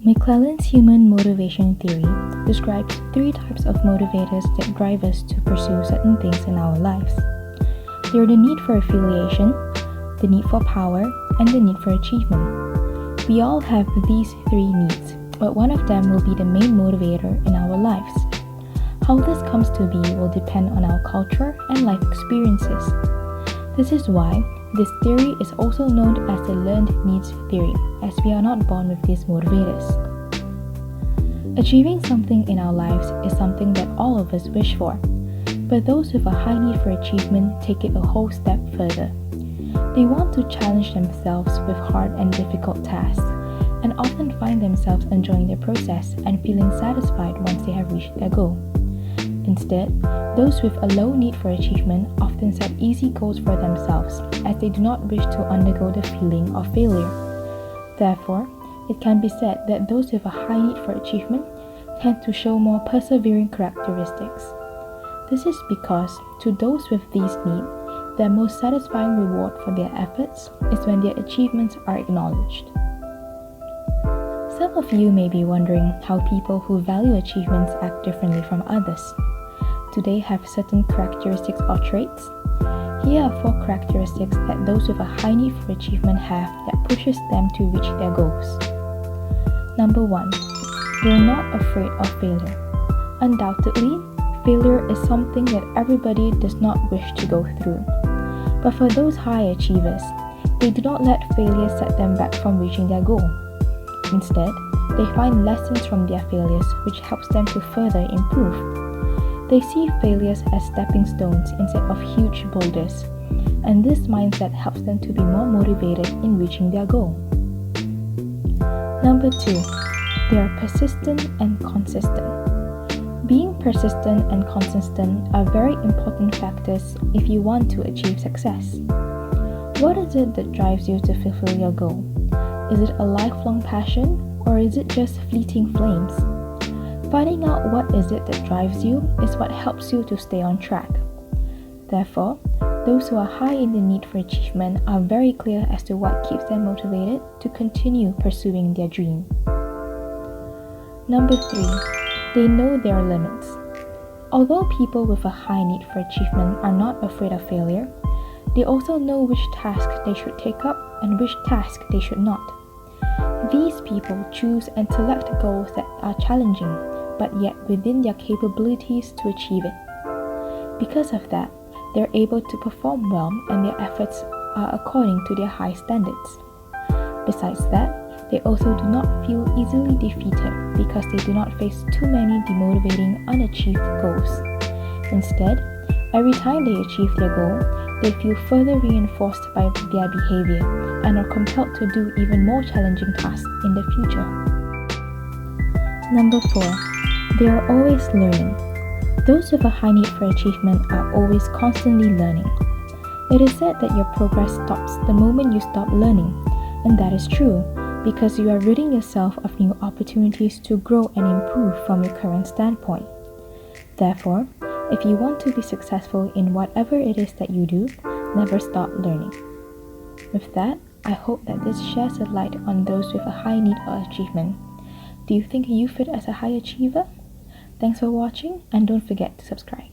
McClelland's human motivation theory describes three types of motivators that drive us to pursue certain things in our lives. They are the need for affiliation, the need for power, and the need for achievement. We all have these three needs, but one of them will be the main motivator in our lives. How this comes to be will depend on our culture and life experiences. This is why this theory is also known as the learned needs theory, as we are not born with these motivators. Achieving something in our lives is something that all of us wish for, but those with a high need for achievement take it a whole step further. They want to challenge themselves with hard and difficult tasks, and often find themselves enjoying the process and feeling satisfied once they have reached their goal. Instead, those with a low need for achievement often set easy goals for themselves, as they do not wish to undergo the feeling of failure. Therefore, it can be said that those with a high need for achievement tend to show more persevering characteristics. This is because, to those with these needs, their most satisfying reward for their efforts is when their achievements are acknowledged. Some of you may be wondering how people who value achievements act differently from others. Do they have certain characteristics or traits? Here are 4 characteristics that those with a high need for achievement have that pushes them to reach their goals. Number 1. They are not afraid of failure. Undoubtedly, failure is something that everybody does not wish to go through. But for those high achievers, they do not let failure set them back from reaching their goal. Instead, they find lessons from their failures which helps them to further improve. They see failures as stepping stones instead of huge boulders, and this mindset helps them to be more motivated in reaching their goal. Number 2. They are persistent and consistent. Being persistent and consistent are very important factors if you want to achieve success. What is it that drives you to fulfill your goal? Is it a lifelong passion, or is it just fleeting flames? Finding out what is it that drives you is what helps you to stay on track. Therefore, those who are high in the need for achievement are very clear as to what keeps them motivated to continue pursuing their dream. Number 3. They know their limits. Although people with a high need for achievement are not afraid of failure, they also know which task they should take up and which task they should not. These people choose and select goals that are challenging, but yet within their capabilities to achieve it. Because of that, they're able to perform well and their efforts are according to their high standards. Besides that, they also do not feel easily defeated because they do not face too many demotivating unachieved goals. Instead, every time they achieve their goal, they feel further reinforced by their behavior and are compelled to do even more challenging tasks in the future. Number 4. They are always learning. Those with a high need for achievement are always constantly learning. It is said that your progress stops the moment you stop learning, and that is true because you are ridding yourself of new opportunities to grow and improve from your current standpoint. Therefore, if you want to be successful in whatever it is that you do, never stop learning. With that, I hope that this sheds a light on those with a high need for achievement. Do you think you fit as a high achiever? Thanks for watching, and don't forget to subscribe.